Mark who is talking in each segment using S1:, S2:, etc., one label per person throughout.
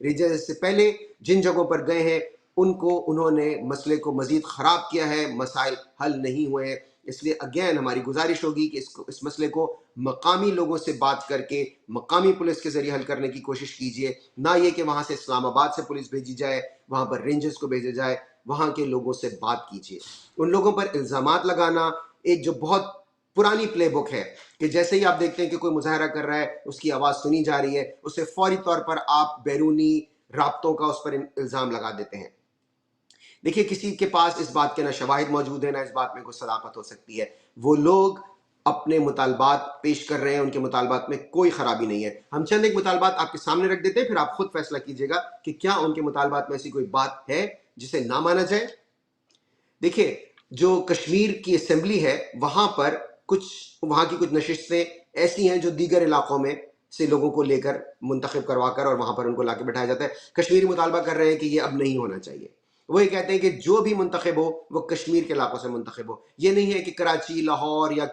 S1: Rangers اس سے پہلے جن جگہوں پر گئے ہیں انہوں نے مسئلے کو مزید خراب کیا ہے، مسائل حل نہیں ہوئے ہیں. اس لیے اگین ہماری گزارش ہوگی کہ اس مسئلے کو مقامی لوگوں سے بات کر کے مقامی پولیس کے ذریعے حل کرنے کی کوشش کیجیے، نہ یہ کہ وہاں سے اسلام آباد سے پولیس بھیجی جائے، وہاں پر رینجرز کو بھیجا جائے. وہاں کے لوگوں سے بات کیجیے. ان لوگوں پر الزامات لگانا ایک جو بہت پرانی پلے بک ہے کہ جیسے ہی آپ دیکھتے ہیں کہ کوئی مظاہرہ کر رہا ہے، اس کی آواز سنی جا رہی ہے، اسے فوری طور پر آپ بیرونی رابطوں کا اس پر الزام لگا دیتے ہیں. دیکھیے کسی کے پاس اس بات کے نہ شواہد موجود ہیں، نہ اس بات میں کوئی صداقت ہو سکتی ہے. وہ لوگ اپنے مطالبات پیش کر رہے ہیں، ان کے مطالبات میں کوئی خرابی نہیں ہے. ہم چند ایک مطالبات آپ کے سامنے رکھ دیتے ہیں، پھر آپ خود فیصلہ کیجیے گا کہ کیا ان کے مطالبات میں ایسی کوئی بات ہے جسے نہ مانا جائے. دیکھیے جو کشمیر کی اسمبلی ہے وہاں کی کچھ نشستیں ایسی ہیں جو دیگر علاقوں میں سے لوگوں کو لے کر منتخب کروا کر اور وہاں پر ان کو لا کے بٹھایا جاتا ہے. کشمیری مطالبہ کر رہے ہیں کہ یہ اب نہیں ہونا چاہیے. وہ یہ کہتے ہیں کہ جو بھی منتخب ہو وہ کشمیر کے علاقوں سے منتخب ہو. یہ نہیں ہے کہ کراچی، لاہور یا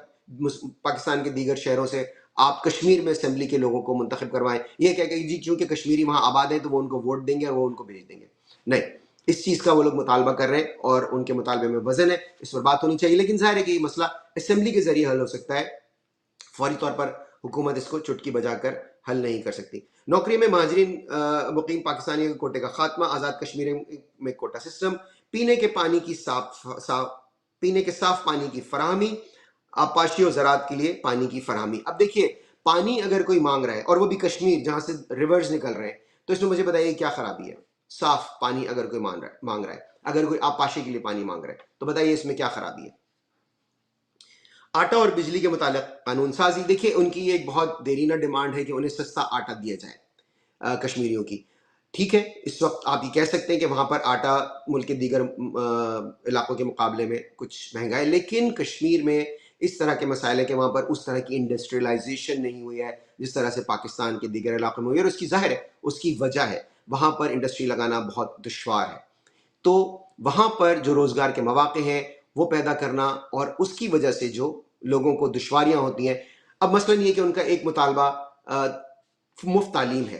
S1: پاکستان کے دیگر شہروں سے آپ کشمیر میں اسمبلی کے لوگوں کو منتخب کروائیں. یہ کہہ کہ جی کیونکہ کشمیری وہاں آباد ہیں تو وہ ان کو ووٹ دیں گے اور وہ ان کو بھیج دیں گے. نہیں، اس چیز کا وہ لوگ مطالبہ کر رہے ہیں اور ان کے مطالبے میں وزن ہے، اس پر بات ہونی چاہیے. لیکن ظاہر ہے کہ یہ مسئلہ اسمبلی کے ذریعے حل ہو سکتا ہے، فوری طور پر حکومت اس کو چٹکی بجا کر حل نہیں کر سکتی. نوکری میں مہاجرین مقیم پاکستانیوں کے کوٹے کا خاتمہ، آزاد کشمیر میں کوٹا سسٹم، پینے کے صاف پانی کی فراہمی، آبپاشی اور زراعت کے لیے پانی کی فراہمی. اب دیکھیے پانی اگر کوئی مانگ رہا ہے اور وہ بھی کشمیر جہاں سے ریورز نکل رہے ہیں، تو اس میں مجھے بتائیے کیا خرابی ہے؟ صاف پانی اگر کوئی مانگ رہا ہے، اگر کوئی آبپاشی کے لیے پانی مانگ رہا ہے تو بتائیے اس میں کیا خرابی ہے؟ آٹا اور بجلی کے متعلق قانون سازی. دیکھیے ان کی ایک بہت دیرینہ ڈیمانڈ ہے کہ انہیں سستا آٹا دیا جائے کشمیریوں کی. ٹھیک ہے، اس وقت آپ یہ کہہ سکتے ہیں کہ وہاں پر آٹا ملک کے دیگر علاقوں کے مقابلے میں کچھ مہنگا ہے، لیکن کشمیر میں اس طرح کے مسائل ہے کہ وہاں پر اس طرح کی انڈسٹریلائزیشن نہیں ہوئی ہے جس طرح سے پاکستان کے دیگر علاقوں میں ہوئی ہے. اور اس کی ظاہر ہے اس کی وجہ ہے وہاں پر انڈسٹری لگانا بہت دشوار ہے. تو وہاں پر جو روزگار کے مواقع ہیں وہ پیدا کرنا، اور اس کی وجہ سے جو لوگوں کو دشواریاں ہوتی ہیں. اب مثلاً یہ کہ ان کا ایک مطالبہ مفت تعلیم ہے،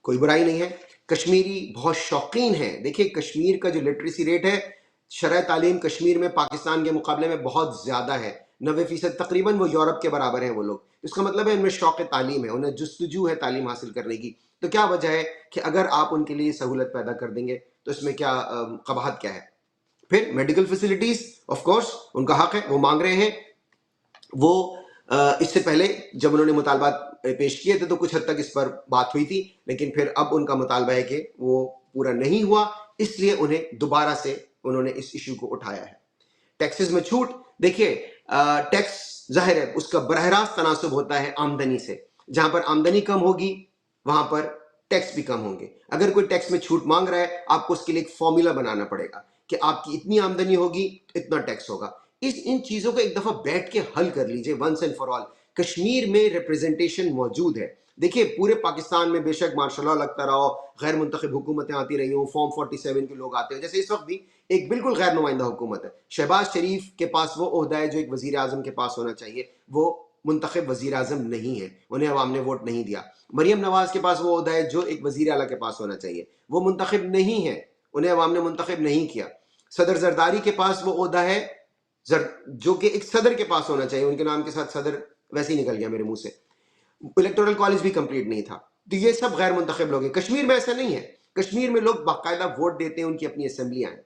S1: کوئی برائی نہیں ہے، کشمیری بہت شوقین ہیں. دیکھیے کشمیر کا جو لٹریسی ریٹ ہے، شرح تعلیم کشمیر میں پاکستان کے مقابلے میں بہت زیادہ ہے، 90% تقریباً وہ یورپ کے برابر ہیں وہ لوگ. اس کا مطلب ہے ان میں شوق تعلیم ہے، انہیں جستجو ہے تعلیم حاصل کرنے کی. تو کیا وجہ ہے کہ اگر آپ ان کے لیے سہولت پیدا کر دیں گے تو اس میں کیا قباحت کیا ہے؟ پھر میڈیکل فیسلٹیز آف کورس ان کا حق ہے، وہ مانگ رہے ہیں. وہ اس سے پہلے جب انہوں نے مطالبات پیش کیے تھے تو کچھ حد تک اس پر بات ہوئی تھی، لیکن پھر اب ان کا مطالبہ ہے کہ وہ پورا نہیں ہوا، اس لیے انہیں دوبارہ سے انہوں نے اس ایشو کو اٹھایا ہے. ٹیکسز میں چھوٹ. دیکھیے ٹیکس ظاہر ہے اس کا براہ راست تناسب ہوتا ہے آمدنی سے. جہاں پر آمدنی کم ہوگی وہاں پر ٹیکس بھی کم ہوں گے. اگر کوئی ٹیکس میں چھوٹ مانگ رہا ہے آپ کو اس کے لیے ایک فارمولا بنانا پڑے گا کہ آپ کی اتنی آمدنی ہوگی اتنا ٹیکس ہوگا. ان چیزوں کو ایک دفعہ بیٹھ کے حل کر لیجئے once and for all. Kashmir میں ریپریزنٹیشن موجود ہے. دیکھیے پورے پاکستان میں بے شک ماشاء اللہ لگتا رہا ہو غیر منتخب حکومتیں آتی رہی ہوں، فارم 47 کے لوگ آتے ہیں، جیسے اس وقت بھی ایک بالکل غیر نمائندہ حکومت ہے. شہباز شریف کے پاس وہ عہدہ ہے جو ایک وزیر اعظم کے پاس ہونا چاہیے، وہ منتخب وزیر اعظم نہیں ہے، انہیں عوام نے ووٹ نہیں دیا. مریم نواز کے پاس وہ عہدہ ہے جو ایک وزیر اعلیٰ کے پاس ہونا چاہیے، وہ منتخب نہیں ہے، انہیں عوام نے منتخب نہیں کیا. صدر زرداری کے پاس وہ عہدہ ہے جو کہ ایک صدر کے پاس ہونا چاہیے، ان کے نام کے ساتھ صدر ویسے ہی نکل گیا میرے منہ سے. الیکٹورل کالج بھی کمپلیٹ نہیں تھا. تو یہ سب غیر منتخب لوگ ہیں. کشمیر میں ایسا نہیں ہے، کشمیر میں لوگ باقاعدہ ووٹ دیتے ہیں، ان کی اپنی اسمبلیاں ہیں،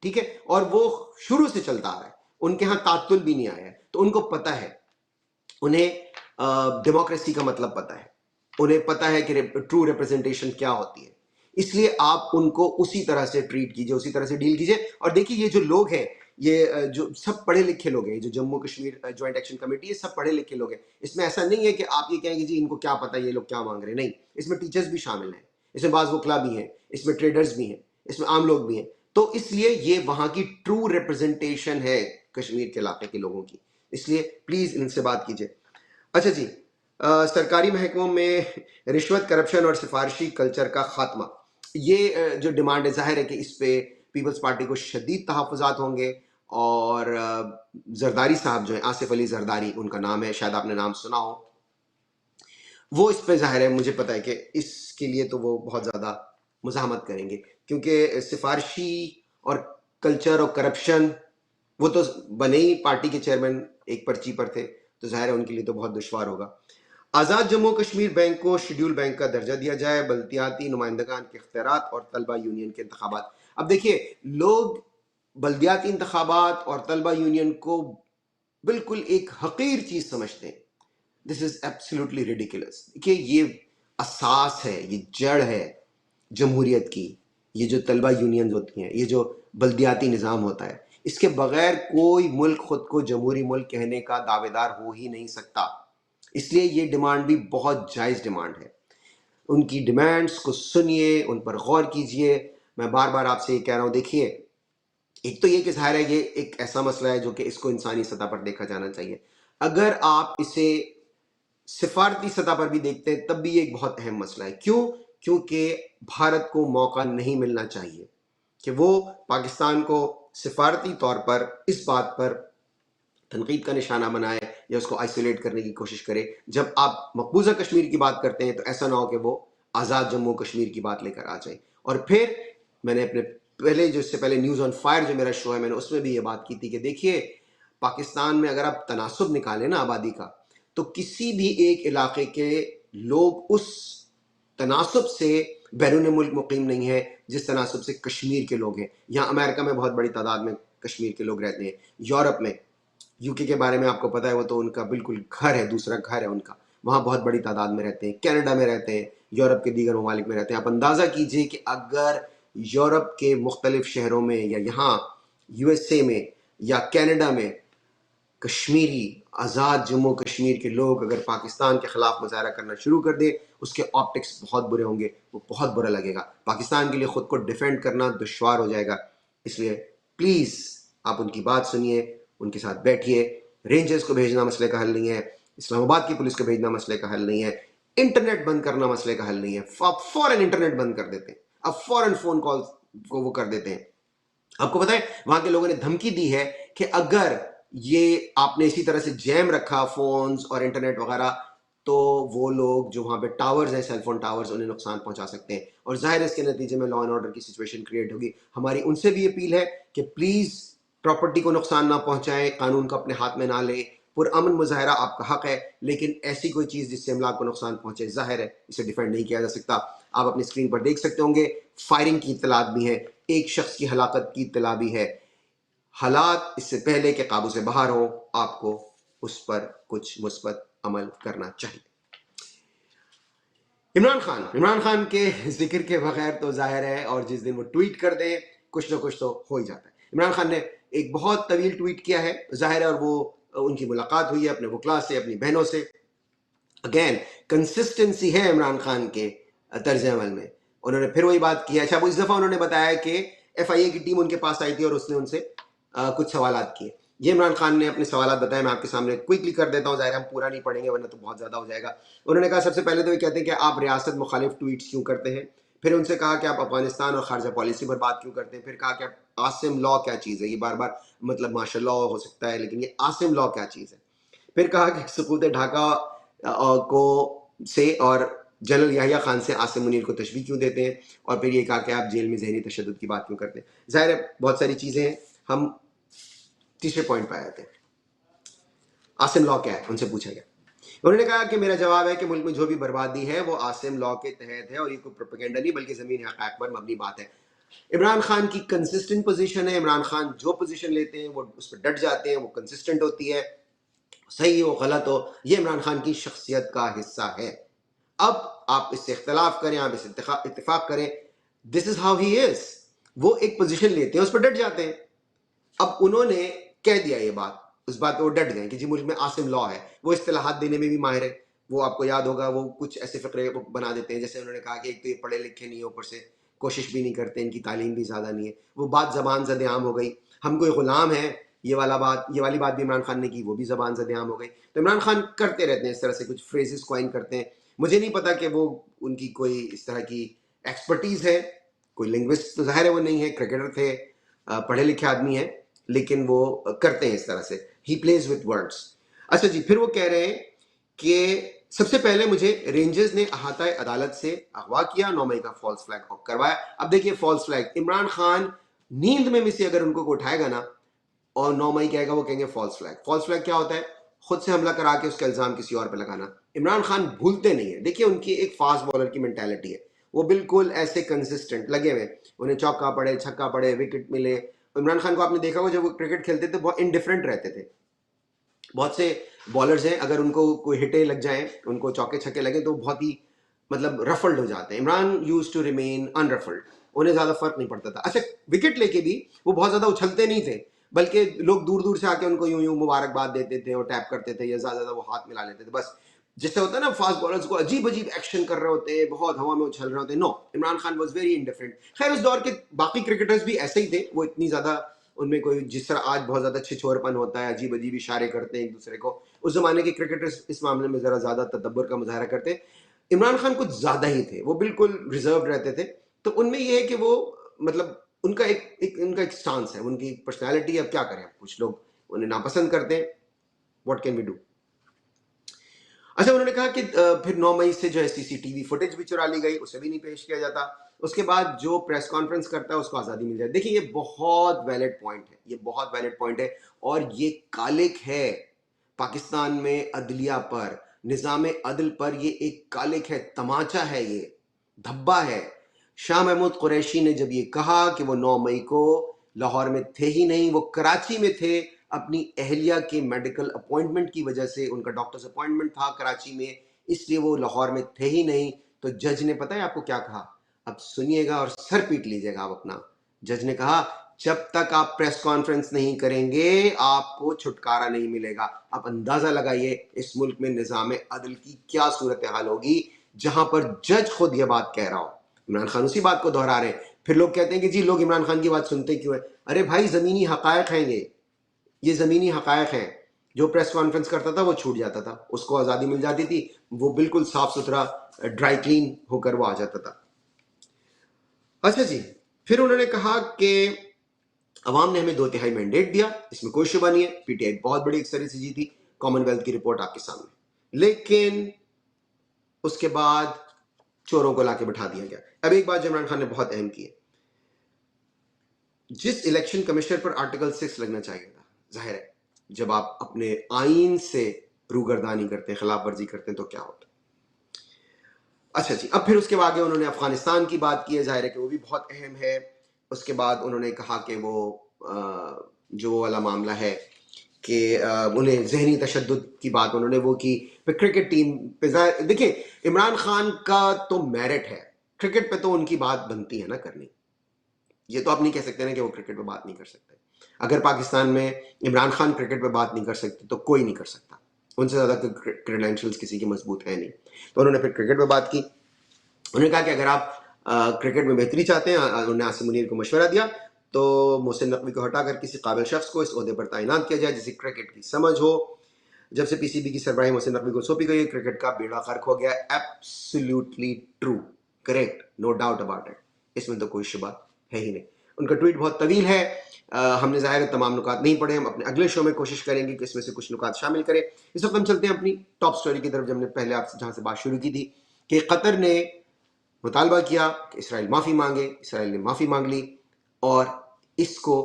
S1: ٹھیک ہے، اور وہ شروع سے چلتا آ رہا ہے، ان کے ہاں تعطل بھی نہیں آیا ہے. تو ان کو پتہ ہے، انہیں ڈیموکریسی کا مطلب پتہ ہے، انہیں پتہ ہے کہ ٹرو ریپرزنٹیشن کیا ہوتی ہے. اس لیے آپ ان کو اسی طرح سے ٹریٹ کیجئے، اسی طرح سے ڈیل کیجئے. اور دیکھیے یہ جو لوگ ہیں، یہ جو سب پڑھے لکھے لوگ ہیں، جو Jammu Kashmir joint action committee, یہ سب پڑھے لکھے لوگ ہیں. اس میں ایسا نہیں ہے کہ آپ یہ کہیں گے جی ان کو کیا پتہ یہ لوگ کیا مانگ رہے ہیں. نہیں، اس میں ٹیچرز بھی شامل ہیں، اس میں بعض وکلاء بھی ہیں، اس میں ٹریڈرز بھی ہیں، اس میں عام لوگ بھی ہیں. تو اس لیے یہ وہاں کی ٹرو ریپرزنٹیشن ہے کشمیر کے علاقے کے لوگوں کی. اس لیے پلیز ان سے بات کیجئے. اچھا جی، سرکاری محکموں میں رشوت، کرپشن اور سفارشی کلچر کا خاتمہ، یہ جو ڈیمانڈ ہے ظاہر ہے کہ اس پہ پیپلز پارٹی کو شدید تحفظات ہوں گے. اور زرداری صاحب جو ہیں، آصف علی زرداری ان کا نام ہے، شاید آپ نے نام سنا ہو، وہ اس پہ ظاہر ہے مجھے پتہ ہے کہ اس کے لیے تو وہ بہت زیادہ مزاحمت کریں گے، کیونکہ سفارشی اور کلچر اور کرپشن، وہ تو بنے ہی پارٹی کے چیئرمین ایک پرچی پر تھے، تو ظاہر ہے ان کے لیے تو بہت دشوار ہوگا۔ آزاد جموں کشمیر بینک کو شیڈول بینک کا درجہ دیا جائے، بلدیاتی نمائندگان کے اختیارات اور طلبہ یونین کے انتخابات۔ اب دیکھیے، لوگ بلدیاتی انتخابات اور طلبہ یونین کو بالکل ایک حقیر چیز سمجھتے ہیں۔ دس از ایبسلیوٹلی ریڈیکولس کہ یہ اساس ہے، یہ جڑ ہے جمہوریت کی، یہ جو طلبہ یونینز ہوتی ہیں، یہ جو بلدیاتی نظام ہوتا ہے، اس کے بغیر کوئی ملک خود کو جمہوری ملک کہنے کا دعوے دار ہو ہی نہیں سکتا۔ اس لیے یہ ڈیمانڈ بھی بہت جائز ڈیمانڈ ہے۔ ان کی ڈیمانڈس کو سنیے، ان پر غور کیجئے۔ میں بار بار آپ سے یہ کہہ رہا ہوں، دیکھیے، ایک تو یہ کہ ظاہر ہے یہ ایک ایسا مسئلہ ہے جو کہ اس کو انسانی سطح پر دیکھا جانا چاہیے۔ اگر آپ اسے سفارتی سطح پر بھی دیکھتے ہیں تب بھی یہ ایک بہت اہم مسئلہ ہے۔ کیوں؟ کیونکہ بھارت کو موقع نہیں ملنا چاہیے کہ وہ پاکستان کو سفارتی طور پر اس بات پر تنقید کا نشانہ بنائے یا اس کو آئسولیٹ کرنے کی کوشش کرے۔ جب آپ مقبوضہ کشمیر کی بات کرتے ہیں تو ایسا نہ ہو کہ وہ آزاد جموں کشمیر کی بات لے کر آ جائیں۔ اور پھر میں نے اپنے پہلے جو اس سے پہلے نیوز آن فائر جو میرا شو ہے، میں نے اس میں بھی یہ بات کی تھی کہ دیکھیے، پاکستان میں اگر آپ تناسب نکالیں نا آبادی کا، تو کسی بھی ایک علاقے کے لوگ اس تناسب سے بیرون ملک مقیم نہیں ہیں جس تناسب سے کشمیر کے لوگ ہیں۔ یہاں امریکہ میں بہت بڑی تعداد میں کشمیر کے لوگ رہتے ہیں، یورپ میں، یو کے بارے میں آپ کو پتہ ہے، وہ تو ان کا بالکل گھر ہے، دوسرا گھر ہے ان کا، وہاں بہت بڑی تعداد میں رہتے ہیں، کینیڈا میں رہتے ہیں، یورپ کے دیگر ممالک میں رہتے ہیں۔ آپ اندازہ کیجئے کہ اگر یورپ کے مختلف شہروں میں یا یہاں یو ایس اے میں یا کینیڈا میں کشمیری، آزاد جموں کشمیر کے لوگ اگر پاکستان کے خلاف مظاہرہ کرنا شروع کر دے، اس کے آپٹکس بہت برے ہوں گے، وہ بہت برا لگے گا، پاکستان کے لیے خود کو ڈیفینڈ کرنا دشوار ہو جائے گا۔ اس لیے پلیز آپ ان کی بات سنیے، ان کے ساتھ بیٹھیے۔ رینجرز کو بھیجنا مسئلے کا حل نہیں ہے، اسلام آباد کی پولیس کو بھیجنا مسئلے کا حل نہیں ہے، انٹرنیٹ بند کرنا مسئلے کا حل نہیں ہے۔ آپ فوراً انٹرنیٹ بند کر دیتے ہیں، اب فوراً فون کال کو وہ کر دیتے ہیں۔ آپ کو پتہ ہے وہاں کے لوگوں نے دھمکی دی ہے کہ اگر یہ آپ نے اسی طرح سے جیم رکھا فونز اور انٹرنیٹ وغیرہ، تو وہ لوگ جو وہاں پہ ٹاورز ہیں، سیل فون ٹاورز، انہیں نقصان پہنچا سکتے ہیں، اور ظاہر ہے اس کے نتیجے میں لا اینڈ آرڈر کی سچویشن کریٹ ہوگی۔ ہماری ان سے بھی اپیل ہے کہ پلیز پراپرٹی کو نقصان نہ پہنچائیں، قانون کو اپنے ہاتھ میں نہ لیں۔ پرامن مظاہرہ آپ کا حق ہے، لیکن ایسی کوئی چیز جس سے املاک کو نقصان پہنچے، ظاہر ہے اسے ڈیفینڈ نہیں کیا جا سکتا۔ آپ اپنی اسکرین پر دیکھ سکتے ہوں گے، فائرنگ کی اطلاعات بھی ہیں، ایک شخص کی ہلاکت کی اطلاع بھی ہے۔ حالات اس سے پہلے کہ قابو سے باہر ہوں، آپ کو اس پر کچھ مثبت عمل کرنا چاہیے۔ عمران خان کے ذکر کے بغیر تو ظاہر ہے، اور جس دن وہ ٹویٹ کر دیں کچھ نہ کچھ تو ہو ہی جاتا ہے۔ عمران خان نے ایک بہت طویل ٹویٹ کیا ہے، ظاہر ہے، اور وہ ان کی ملاقات ہوئی ہے اپنے وکلاء سے، اپنی بہنوں سے۔ اگین کنسسٹنسی ہے عمران خان کے طرز عمل میں۔ انہوں نے پھر وہی بات کی ہے۔ اچھا، وہ اس دفعہ انہوں نے بتایا کہ ایف آئی اے کی ٹیم ان کے پاس آئی تھی اور اس نے ان سے کچھ سوالات کیے۔ یہ عمران خان نے اپنے سوالات بتائے، میں آپ کے سامنے کوئکلی کر دیتا ہوں، ظاہر ہم پورا نہیں پڑھیں گے ورنہ تو بہت زیادہ ہو جائے گا۔ انہوں نے کہا سب سے پہلے تو یہ کہتے ہیں کہ آپ ریاست مخالف ٹویٹس کیوں کرتے ہیں، پھر ان سے کہا کہ آپ افغانستان اور خارجہ پالیسی پر بات کیوں کرتے ہیں، پھر کہا کہ عاصم لا کیا چیز ہے، یہ بار بار مطلب ماشاء اللہ ہو سکتا ہے لیکن یہ عاصم لا کیا چیز ہے، پھر کہا کہ سقوط ڈھاکہ کو سے اور جنرل یحییٰ خان سے عاصم منیر کو تشبیہ کیوں دیتے ہیں، اور پھر یہ کہا کہ آپ جیل میں ذہنی تشدد کی بات کیوں کرتے ہیں۔ ظاہر ہے بہت ساری چیزیں ہیں۔ ہم تیسرے پوائنٹ پہ آئے تھے، عاصم لا کیا ہے، ان سے پوچھا گیا۔ انہوں نے کہا کہ میرا جواب ہے کہ ملک میں جو بھی بربادی ہے وہ عاصم لا کے تحت ہے، اور یہ کوئی پروپیگنڈا نہیں بلکہ زمینی حقائق پر مبنی بات ہے۔ عمران خان کی کنسسٹنٹ پوزیشن ہے، عمران خان جو پوزیشن لیتے ہیں وہ اس پہ ڈٹ جاتے ہیں، وہ کنسسٹنٹ ہوتی ہے، صحیح ہو غلط ہو، یہ عمران خان کی شخصیت کا حصہ ہے۔ اب آپ اس سے اختلاف کریں، آپ اس سے اتفاق کریں، دس از ہاؤ ہی از۔ وہ ایک پوزیشن لیتے ہیں، اس پہ ڈٹ جاتے ہیں۔ اب انہوں نے کہہ دیا یہ بات، اس بات پہ وہ ڈٹ گئے کہ جی ملک میں عاصم لا ہے۔ وہ اصطلاحات دینے میں بھی ماہر ہے، وہ آپ کو یاد ہوگا، وہ کچھ ایسے فقرے بنا دیتے ہیں، جیسے انہوں نے کہا کہ ایک تو یہ پڑھے لکھے نہیں، اوپر سے کوشش بھی نہیں کرتے، ان کی تعلیم بھی زیادہ نہیں ہے۔ وہ بات زبان زد عام ہو گئی، ہم کوئی غلام ہیں، یہ والی بات بھی عمران خان نے کی، وہ بھی زبان زد عام ہو گئی۔ تو عمران خان کرتے رہتے ہیں اس طرح سے، کچھ فریزز کوائن کرتے ہیں۔ مجھے نہیں پتا کہ وہ ان کی کوئی اس طرح کی ایکسپرٹیز ہے، کوئی لنگوسٹ تو ظاہر ہے وہ نہیں ہے، کرکٹر تھے، پڑھے لکھے آدمی ہیں، لیکن وہ کرتے ہیں اس طرح سے، ہی پلیز وتھ ورڈس۔ اچھا جی، پھر وہ کہہ رہے ہیں کہ سب سے پہلے مجھے رینجرز نے احاطہ عدالت سے اغوا کیا، 9 مئی کا فالس فلیگ کروایا. اب دیکھیے فالس فلیگ، عمران خان نیند میں سے اگر ان کو اٹھائے گا نا اور 9 مئی کہے گا، وہ کہیں گے فالس فلیگ. فالس فلیگ کیا ہوتا ہے؟ خود سے حملہ کرا کے اس کا الزام کسی اور پہ لگانا. عمران خان بھولتے نہیں ہیں. دیکھیے ان کی ایک فاسٹ بالر کی مینٹیلٹی ہے، وہ بالکل ایسے کنسسٹنٹ لگے ہوئے، انہیں چوکا پڑے چھکا پڑے وکٹ ملے. عمران خان کو آپ نے دیکھا ہو جب وہ کرکٹ کھیلتے تھے بہت انڈیفرنٹ رہتے تھے. بہت سے بالرز ہیں اگر ان کو کوئی ہٹے لگ جائیں، ان کو چوکے چھکے لگے تو بہت ہی مطلب رفلڈ ہو جاتے ہیں. Imran used to remain unruffled, انہیں زیادہ فرق نہیں پڑتا تھا. اچھا وکٹ لے کے بھی وہ بہت زیادہ اچھلتے نہیں تھے، بلکہ لوگ دور دور سے آ کے ان کو یوں مبارکباد دیتے تھے اور ٹیپ کرتے تھے یا زیادہ وہ ہاتھ ملا لیتے تھے. بس جس سے ہوتا ہے نا فاسٹ بالرز کو عجیب عجیب ایکشن کر رہے ہوتے ہیں، بہت ہوا میں اچھل رہے ہوتے ہیں. No, Imran Khan was very indifferent. خیر اس دور کے باقی کرکٹرز بھی ایسے ہی تھے، وہ اتنی زیادہ ان میں کوئی جس طرح آج بہت زیادہ چھچور پن ہوتا ہے، عجیب عجیب اشارے کرتے ہیں ایک دوسرے کو، اس زمانے کے کرکٹرز اس معاملے میں ذرا زیادہ تدبر کا مظاہرہ کرتے ہیں. عمران خان کچھ زیادہ ہی تھے، وہ بالکل ریزروڈ رہتے تھے. تو ان میں یہ ہے کہ وہ مطلب ان کا ایک سٹانس ہے، ان کی پرسنالٹی. اب کیا کریں، کچھ لوگ انہیں ناپسند کرتے ہیں، واٹ کین وی ڈو. اچھا انہوں نے کہا کہ پھر 9 مئی سے جو ہے سی سی ٹی وی فوٹیج بھی چرا لی گئی، اسے بھی نہیں پیش کیا جاتا. اس کے بعد جو پریس کانفرنس کرتا ہے اس کو آزادی مل جائے. دیکھیں یہ بہت ویلڈ پوائنٹ ہے، یہ بہت ویلڈ پوائنٹ ہے، اور یہ کالک ہے پاکستان میں عدلیہ پر، نظام عدل پر. یہ ایک کالک ہے، تماچا ہے، یہ دھبا ہے. شاہ محمود قریشی نے جب یہ کہا کہ وہ 9 مئی کو لاہور میں تھے ہی نہیں، وہ کراچی میں تھے اپنی اہلیہ کے میڈیکل اپوائنٹمنٹ کی وجہ سے، ان کا ڈاکٹرز اپوائنٹمنٹ تھا کراچی میں، اس لیے وہ لاہور میں تھے ہی نہیں. تو جج نے پتہ ہے آپ کو کیا کہا؟ اب سنیے گا اور سر پیٹ لیجیے گا آپ اپنا. جج نے کہا جب تک آپ پریس کانفرنس نہیں کریں گے آپ کو چھٹکارا نہیں ملے گا. آپ اندازہ لگائیے اس ملک میں نظام عدل کی کیا صورتحال ہوگی جہاں پر جج خود یہ بات کہہ رہا ہو. عمران خان اسی بات کو دہرا رہے ہیں. پھر لوگ کہتے ہیں کہ جی لوگ عمران خان کی بات سنتے کیوں ہیں؟ ارے بھائی زمینی حقائق ہیں، یہ زمینی حقائق ہیں. جو پریس کانفرنس کرتا تھا وہ چھوٹ جاتا تھا، اس کو آزادی مل جاتی تھی، وہ بالکل صاف ستھرا ڈرائی کلین ہو کر وہ آ جاتا تھا. اچھا جی، پھر انہوں نے کہا کہ عوام نے ہمیں 2/3 مینڈیٹ دیا، اس میں کوئی شبہ نہیں ہے، پی ٹی آئی بہت بڑی اکثریت سے جیتی، کامن ویلتھ کی رپورٹ آپ کے سامنے. لیکن اس کے بعد چوروں کو لا کے بٹھا دیا گیا. اب ایک بات جو عمران خان نے بہت اہم کی ہے، جس الیکشن کمشنر پر آرٹیکل 6 لگنا چاہیے تھا، ظاہر ہے جب آپ اپنے آئین سے روگردانی کرتے ہیں، خلاف ورزی کرتے ہیں تو کیا ہوتا ہے. اچھا جی، اب پھر اس کے آگے انہوں نے افغانستان کی بات کی ہے، ظاہر ہے کہ وہ بھی بہت اہم ہے. اس کے بعد انہوں نے کہا کہ وہ جو وہ والا معاملہ ہے کہ انہیں ذہنی تشدد کی بات انہوں نے وہ کی. پھر کرکٹ ٹیم پہ دیکھیں عمران خان کا تو میرٹ ہے، کرکٹ پہ تو ان کی بات بنتی ہے نا کرنی. یہ تو آپ نہیں کہہ سکتے نا کہ وہ کرکٹ پہ بات نہیں کر سکتے. اگر پاکستان میں عمران خان کرکٹ پہ بات نہیں کر سکتے تو کوئی نہیں کر سکتا، ان سے زیادہ کریڈینشیلز کسی کی مضبوط ہے نہیں. تو انہوں نے پھر کرکٹ پہ بات کی. انہوں نے کہا کہ اگر آپ کرکٹ میں بہتری چاہتے ہیں، انہوں نے عاصم منیر کو مشورہ دیا تو محسن نقوی کو ہٹا کر کسی قابل شخص کو اس عہدے پر تعینات کیا جائے جسے کرکٹ کی سمجھ ہو. جب سے پی سی بی کی سربراہی محسن نقوی کو سونپی گئی، کرکٹ کا بیڑا غرق ہو گیا. Absolutely true, correct, no doubt about it, اس میں تو کوئی شبہ ہے ہی نہیں. ان کا ٹویٹ بہت طویل ہے، ہم نے ظاہر تمام نکات نہیں پڑھے، ہم اپنے اگلے شو میں کوشش کریں گے کہ اس میں سے کچھ نکات شامل کریں. اس وقت ہم چلتے ہیں اپنی ٹاپ سٹوری کی طرف، جو ہم نے پہلے آپ سے جہاں سے بات شروع کی تھی کہ قطر نے مطالبہ کیا کہ اسرائیل معافی مانگے. اسرائیل نے معافی مانگ لی، اور اس کو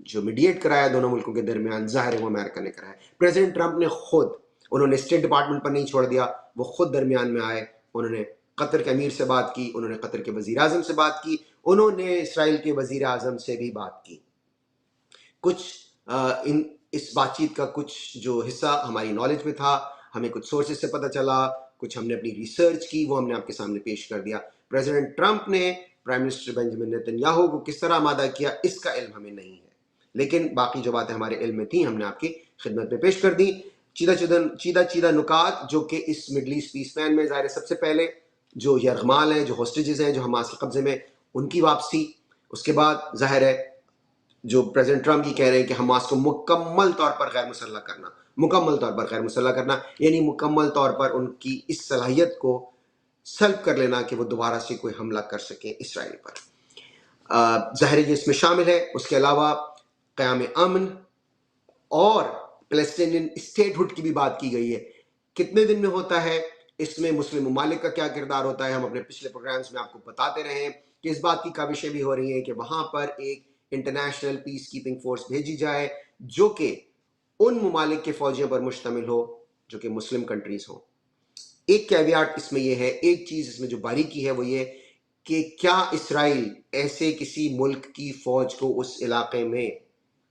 S1: جو میڈیٹ کرایا دونوں ملکوں کے درمیان، ظاہر ہے وہ امریکہ نے کرایا. پریزیڈنٹ ٹرمپ نے خود، انہوں نے اسٹیٹ ڈپارٹمنٹ پر نہیں چھوڑ دیا، وہ خود درمیان میں آئے. انہوں نے قطر کے امیر سے بات کی، انہوں نے قطر کے وزیر اعظم سے بات کی، انہوں نے اسرائیل کے وزیر اعظم سے بھی بات کی. کچھ اس بات چیت کا کچھ جو حصہ ہماری نالج میں تھا، ہمیں کچھ سورسز سے پتہ چلا، کچھ ہم نے اپنی ریسرچ کی، وہ ہم نے آپ کے سامنے پیش کر دیا. پریزیڈنٹ ٹرمپ نے prime minister Benjamin Nitin Yahoo کو کس طرح آمادہ کیا اس کا علم ہمیں نہیں ہے، لیکن باقی جو باتیں ہمارے علم میں تھیں ہم نے آپ کی خدمت میں پیش کر دی. چیدہ نکات جو کہ اس مڈل ایسٹ پیس پلان میں ظاہر ہے سب سے پہلے جو یرغمال ہیں، جو ہوسٹیجز ہیں جو حماس کے قبضے میں، ان کی واپسی. اس کے بعد ظاہر ہے جو پریزیڈنٹ ٹرمپ یہ کہہ رہے ہیں کہ حماس کو مکمل طور پر غیر مسلح کرنا، مکمل طور پر غیر مسلح کرنا یعنی مکمل طور پر ان کی اس صلاحیت کو سلب کر لینا کہ وہ دوبارہ سے کوئی حملہ کر سکیں اسرائیل پر. ظاہر یہ اس میں شامل ہے. اس کے علاوہ قیام امن اور فلسطینین اسٹیٹ ہوڈ کی بھی بات کی گئی ہے. کتنے دن میں ہوتا ہے اس میں مسلم ممالک کا کیا کردار ہوتا ہے. ہم اپنے پچھلے پروگرامز میں آپ کو بتاتے رہے ہیں کہ اس بات کی کاوشیں بھی ہو رہی ہیں کہ وہاں پر ایک انٹرنیشنل پیس کیپنگ فورس بھیجی جائے جو کہ ان ممالک کے فوجیوں پر مشتمل ہو جو کہ مسلم کنٹریز ہوں. ایک کیویات اس میں یہ ہے، ایک چیز اس میں جو باریکی ہے وہ یہ کہ کیا اسرائیل ایسے کسی ملک کی فوج کو اس علاقے میں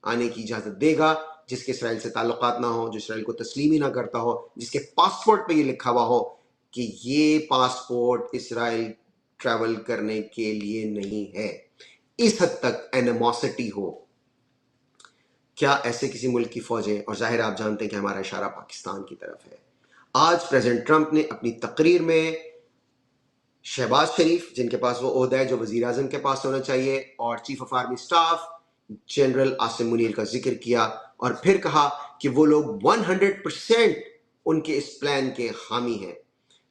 S1: آنے کی اجازت دے گا جس کے اسرائیل سے تعلقات نہ ہو، جو اسرائیل کو تسلیم ہی نہ کرتا ہو، جس کے پاسپورٹ پہ یہ لکھا ہوا ہو کہ یہ پاسپورٹ اسرائیل ٹریول کرنے کے لیے نہیں ہے. اس حد تک اینیموسٹی ہو. کیا ایسے کسی ملک کی فوجیں، اور ظاہر آپ جانتے ہیں کہ ہمارا اشارہ پاکستان کی طرف ہے. آج پریزیڈنٹ ٹرمپ نے اپنی تقریر میں شہباز شریف، جن کے پاس وہ عہدہ ہے جو وزیر اعظم کے پاس ہونا چاہیے، اور chief of army staff general Asim Munir کا ذکر کیا اور پھر کہا کہ وہ لوگ 100% ان کے اس پلان کے حامی ہیں.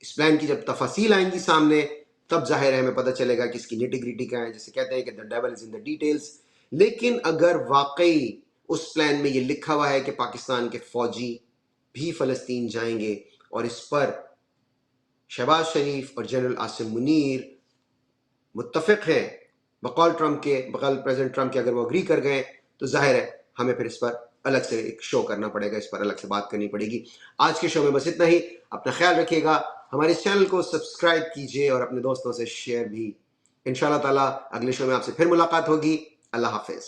S1: اس پلان کی جب تفاصیل آئیں گی سامنے تب ظاہر ہے ہمیں پتہ چلے گا کہ اس کی نیٹی گریٹی کیا ہے، جسے کہتے ہیں کہ the devil is in the details. لیکن اگر واقعی اس پلان میں یہ لکھا ہوا ہے کہ پاکستان کے فوجی بھی فلسطین جائیں گے اور اس پر شہباز شریف اور جنرل عاصم منیر متفق ہیں بقول ٹرمپ کے، بقول پریزیڈنٹ ٹرمپ کے، اگر وہ اگری کر گئے تو ظاہر ہے ہمیں پھر اس پر الگ سے ایک شو کرنا پڑے گا، اس پر الگ سے بات کرنی پڑے گی. آج کے شو میں بس اتنا ہی. اپنا خیال رکھیے گا، ہمارے اس چینل کو سبسکرائب کیجیے اور اپنے دوستوں سے شیئر بھی. انشاءاللہ تعالیٰ اگلے شو میں آپ سے پھر ملاقات ہوگی. اللہ حافظ.